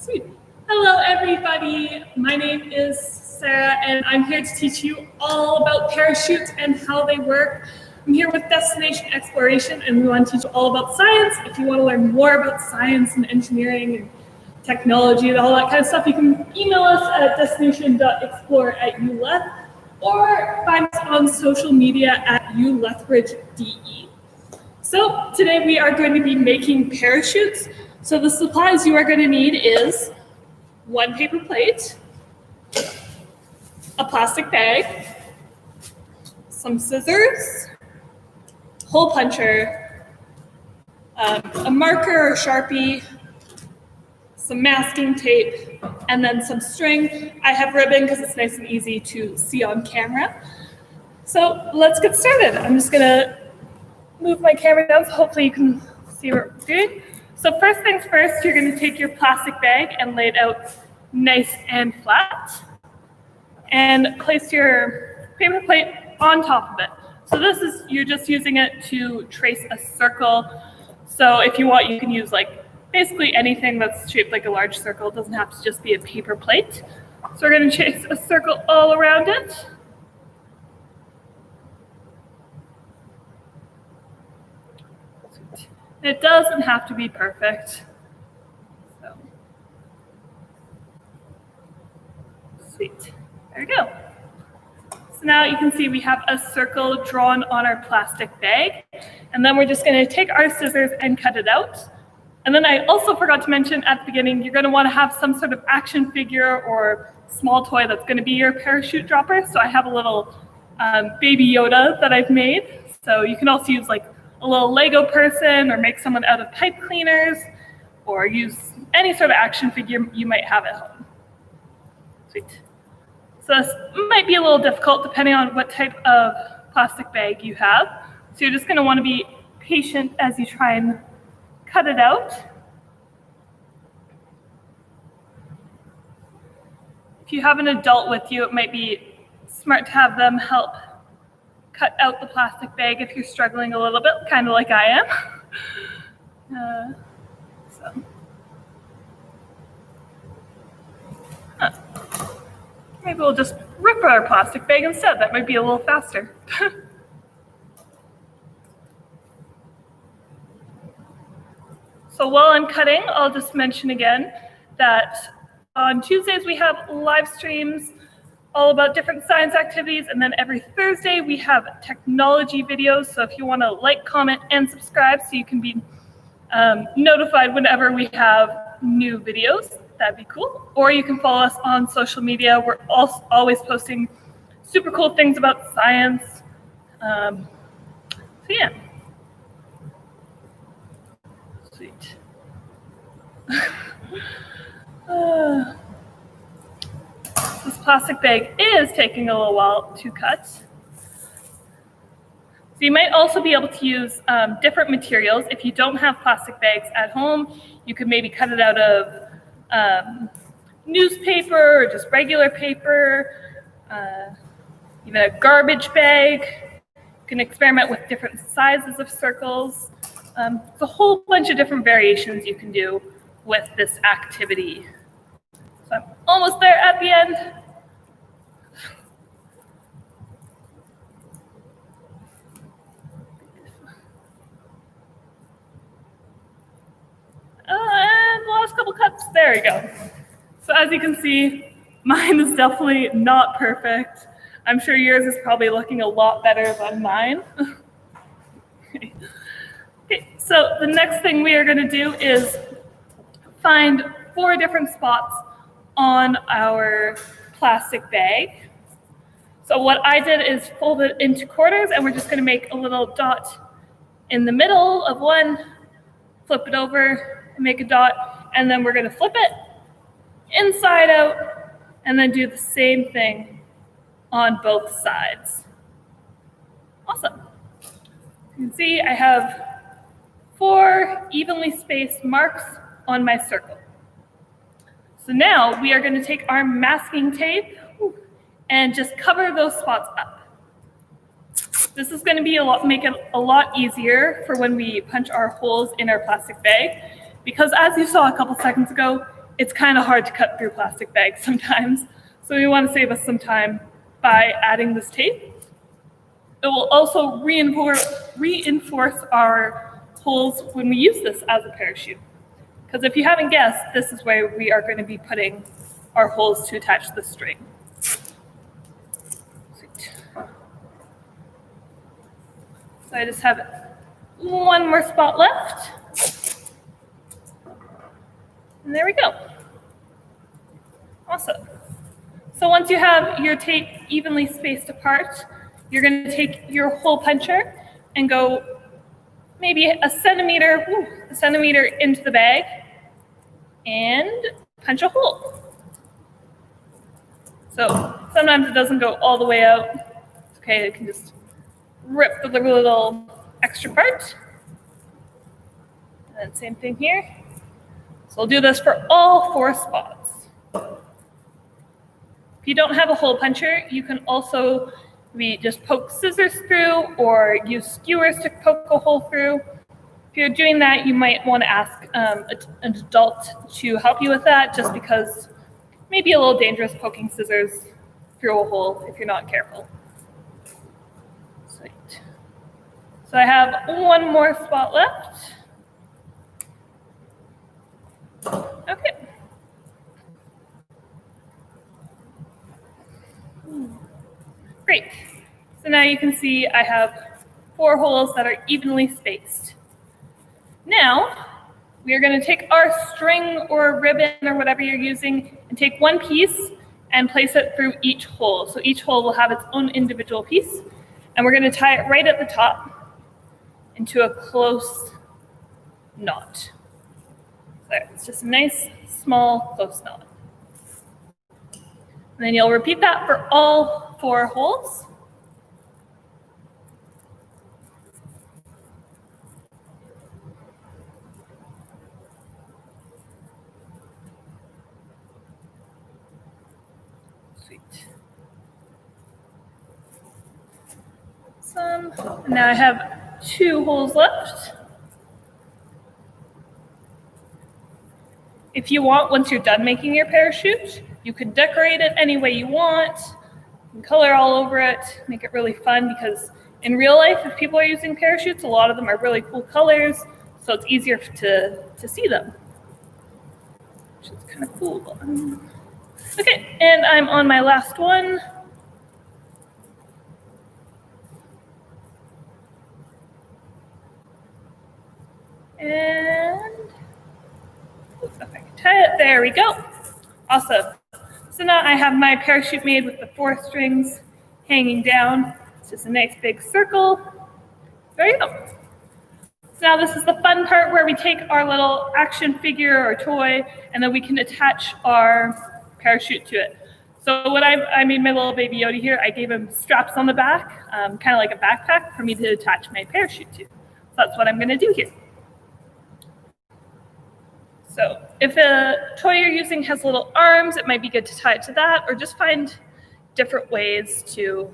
Sweet. Hello, everybody. My name is Sarah, and I'm here to teach you all about parachutes and how they work. I'm here with Destination Exploration, and we want to teach you all about science. If you want to learn more about science and engineering and technology and all that kind of stuff, you can email us at destination.explore@uleth or find us on social media at ulethbridge.de. So today we are going to be making parachutes. So the supplies you are going to need is one paper plate, a plastic bag, some scissors, hole puncher, a marker or Sharpie, some masking tape, and then some string. I have ribbon because it's nice and easy to see on camera. So let's get started. I'm just going to move my camera down so hopefully you can see what we're doing. So first things first, you're going to take your plastic bag and lay it out nice and flat and place your paper plate on top of it. So this is, you're just using it to trace a circle. So if you want, you can use like basically anything that's shaped like a large circle. It doesn't have to just be a paper plate. So we're going to trace a circle all around it. It doesn't have to be perfect. So, sweet. There we go. So now you can see we have a circle drawn on our plastic bag. And then we're just going to take our scissors and cut it out. And then I also forgot to mention at the beginning, you're going to want to have some sort of action figure or small toy that's going to be your parachute dropper. So I have a little baby Yoda that I've made. So you can also use like a little Lego person or make someone out of pipe cleaners or use any sort of action figure you might have at home. Sweet. So this might be a little difficult depending on what type of plastic bag you have. So you're just going to want to be patient as you try and cut it out. If you have an adult with you, it might be smart to have them help cut out the plastic bag if you're struggling a little bit, kind of like I am. Maybe we'll just rip our plastic bag instead. That might be a little faster. So while I'm cutting, I'll just mention again that on Tuesdays we have live streams all about different science activities, and then every Thursday we have technology videos. So if you want to like, comment, and subscribe so you can be notified whenever we have new videos, that'd be cool. Or you can follow us on social media. We're also always posting super cool things about science. So yeah. Sweet. This plastic bag is taking a little while to cut. So you might also be able to use different materials. If you don't have plastic bags at home, you could maybe cut it out of newspaper or just regular paper, even a garbage bag. You can experiment with different sizes of circles. It's a whole bunch of different variations you can do with this activity. So I'm almost there at the end. And the last couple cuts, there we go. So as you can see, mine is definitely not perfect. I'm sure yours is probably looking a lot better than mine. Okay, so the next thing we are going to do is find 4 different spots on our plastic bag. So what I did is fold it into quarters, and we're just going to make a little dot in the middle of one, flip it over, and make a dot, and then we're going to flip it inside out, and then do the same thing on both sides. Awesome. You can see I have 4 evenly spaced marks on my circle. So now we are going to take our masking tape and just cover those spots up. This is going to be make it a lot easier for when we punch our holes in our plastic bag, because as you saw a couple seconds ago, it's kind of hard to cut through plastic bags sometimes. So we want to save us some time by adding this tape. It will also reinforce our holes when we use this as a parachute. Because if you haven't guessed, this is where we are going to be putting our holes to attach the string. Sweet. So I just have one more spot left. And there we go. Awesome. So once you have your tape evenly spaced apart, you're going to take your hole puncher and go maybe a centimeter into the bag and punch a hole. So sometimes it doesn't go all the way out. It's okay, you can just rip the little extra part. And then same thing here. So we'll do this for all 4 spots. If you don't have a hole puncher, you can also just poke scissors through or use skewers to poke a hole through. If you're doing that, you might want to ask an adult to help you with that, just because it may be a little dangerous poking scissors through a hole if you're not careful. Sweet. So I have one more spot left. Okay. Great. So now you can see I have 4 holes that are evenly spaced. Now, we are going to take our string or ribbon or whatever you're using and take one piece and place it through each hole. So each hole will have its own individual piece. And we're going to tie it right at the top into a close knot. There, it's just a nice, small, close knot. And then you'll repeat that for all 4 holes. Sweet. Awesome. Now I have 2 holes left. If you want, once you're done making your parachute, you can decorate it any way you want. You can color all over it, make it really fun, because in real life, if people are using parachutes, a lot of them are really cool colors, so it's easier to see them, which is kind of cool. Okay, and I'm on my last one. And if I can tie it, there we go. Awesome. So now I have my parachute made with the 4 strings hanging down. It's just a nice big circle. There you go. So now this is the fun part where we take our little action figure or toy, and then we can attach our parachute to it. So when I made my little baby Yoda here, I gave him straps on the back, kind of like a backpack for me to attach my parachute to. So that's what I'm going to do here. So if the toy you're using has little arms, it might be good to tie it to that, or just find different ways to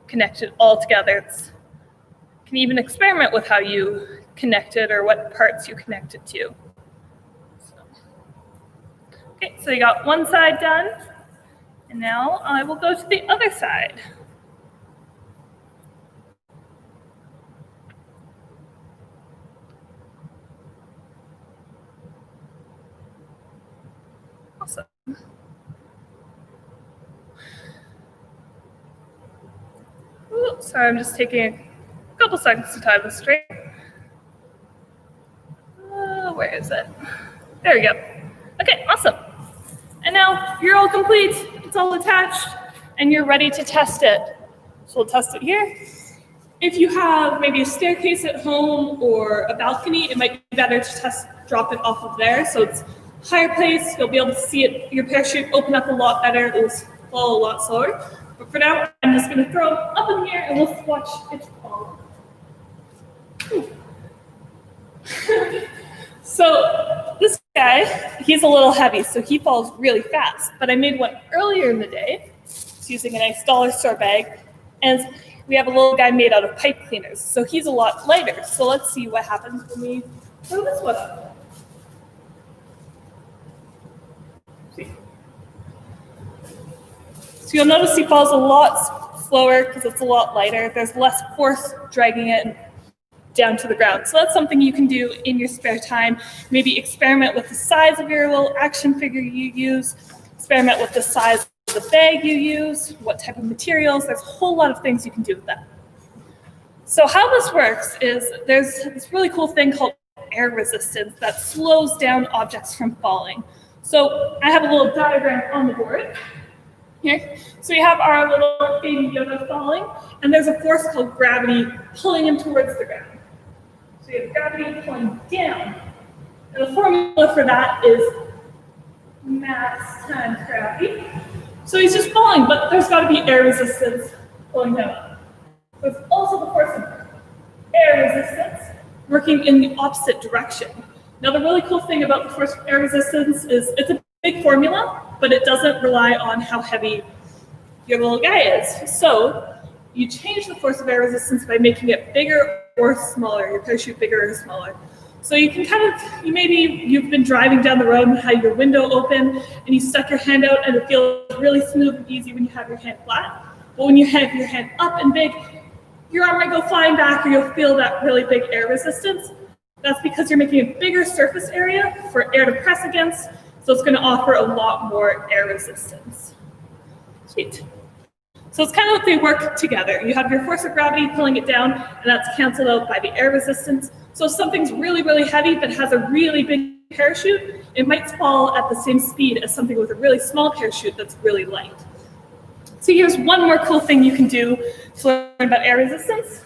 connect it all together. You can even experiment with how you connect it or what parts you connect it to. Okay, so you got one side done, and now I will go to the other side. Awesome. Oops, sorry, I'm just taking a couple seconds to tie this straight. Where is it? There we go. Okay, awesome. And now you're all complete. It's all attached, and you're ready to test it. So we'll test it here. If you have maybe a staircase at home or a balcony, it might be better to drop it off of there. So it's higher place, you'll be able to see it, your parachute open up a lot better, it will fall a lot slower. But for now, I'm just going to throw it up in the air and we'll watch it fall. So this guy, he's a little heavy, so he falls really fast. But I made one earlier in the day, just using a nice dollar store bag, and we have a little guy made out of pipe cleaners, so he's a lot lighter. So let's see what happens when we throw this one up. So you'll notice he falls a lot slower because it's a lot lighter. There's less force dragging it down to the ground. So that's something you can do in your spare time. Maybe experiment with the size of your little action figure you use, experiment with the size of the bag you use, what type of materials. There's a whole lot of things you can do with that. So how this works is there's this really cool thing called air resistance that slows down objects from falling. So I have a little diagram on the board here. So we have our little baby Yoda falling, and there's a force called gravity pulling him towards the ground. So you have gravity pulling down. And the formula for that is mass times gravity. So he's just falling, but there's got to be air resistance pulling him up. There's also the force of air resistance working in the opposite direction. Now the really cool thing about the force of air resistance is it's a big formula, but it doesn't rely on how heavy your little guy is. So you change the force of air resistance by making it bigger or smaller, your parachute bigger or smaller. So you can kind of, you've been driving down the road and had your window open and you stuck your hand out and it feels really smooth and easy when you have your hand flat. But when you have your hand up and big, your arm might go flying back or you'll feel that really big air resistance. That's because you're making a bigger surface area for air to press against, so it's going to offer a lot more air resistance. Sweet. So it's kind of like they work together. You have your force of gravity pulling it down, and that's canceled out by the air resistance. So if something's really, really heavy but has a really big parachute, it might fall at the same speed as something with a really small parachute that's really light. So here's one more cool thing you can do to learn about air resistance.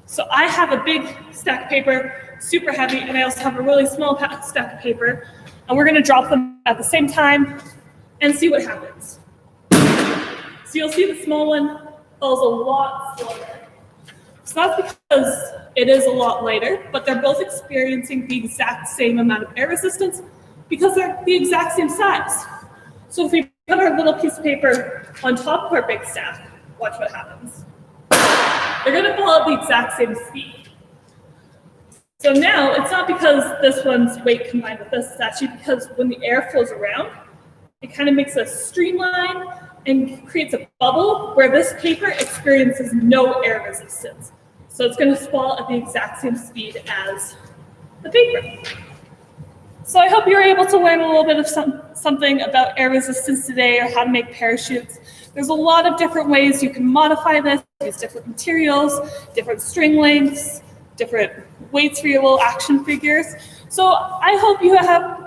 So I have a big stack of paper, super heavy, and I also have a really small stack of paper. And we're going to drop them at the same time and see what happens. So you'll see the small one falls a lot slower. It's not because it is a lot lighter, but they're both experiencing the exact same amount of air resistance because they're the exact same size. So if we put our little piece of paper on top of our big stack, watch what happens. They're going to fall at the exact same speed. So now it's not because this one's weight combined with this, it's actually because when the air flows around, it kind of makes a streamline and creates a bubble where this paper experiences no air resistance. So it's going to fall at the exact same speed as the paper. So I hope you were able to learn a little bit of something about air resistance today or how to make parachutes. There's a lot of different ways you can modify this, use different materials, different string lengths, different weights for your little action figures. So I hope you have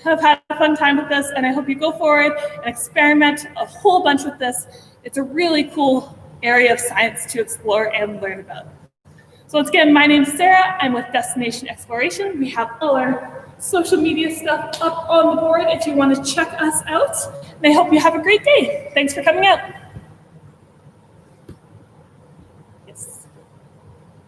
had a fun time with this, and I hope you go forward and experiment a whole bunch with this. It's a really cool area of science to explore and learn about. So once again, my name is Sarah. I'm with Destination Exploration. We have all our social media stuff up on the board if you want to check us out. And I hope you have a great day. Thanks for coming out.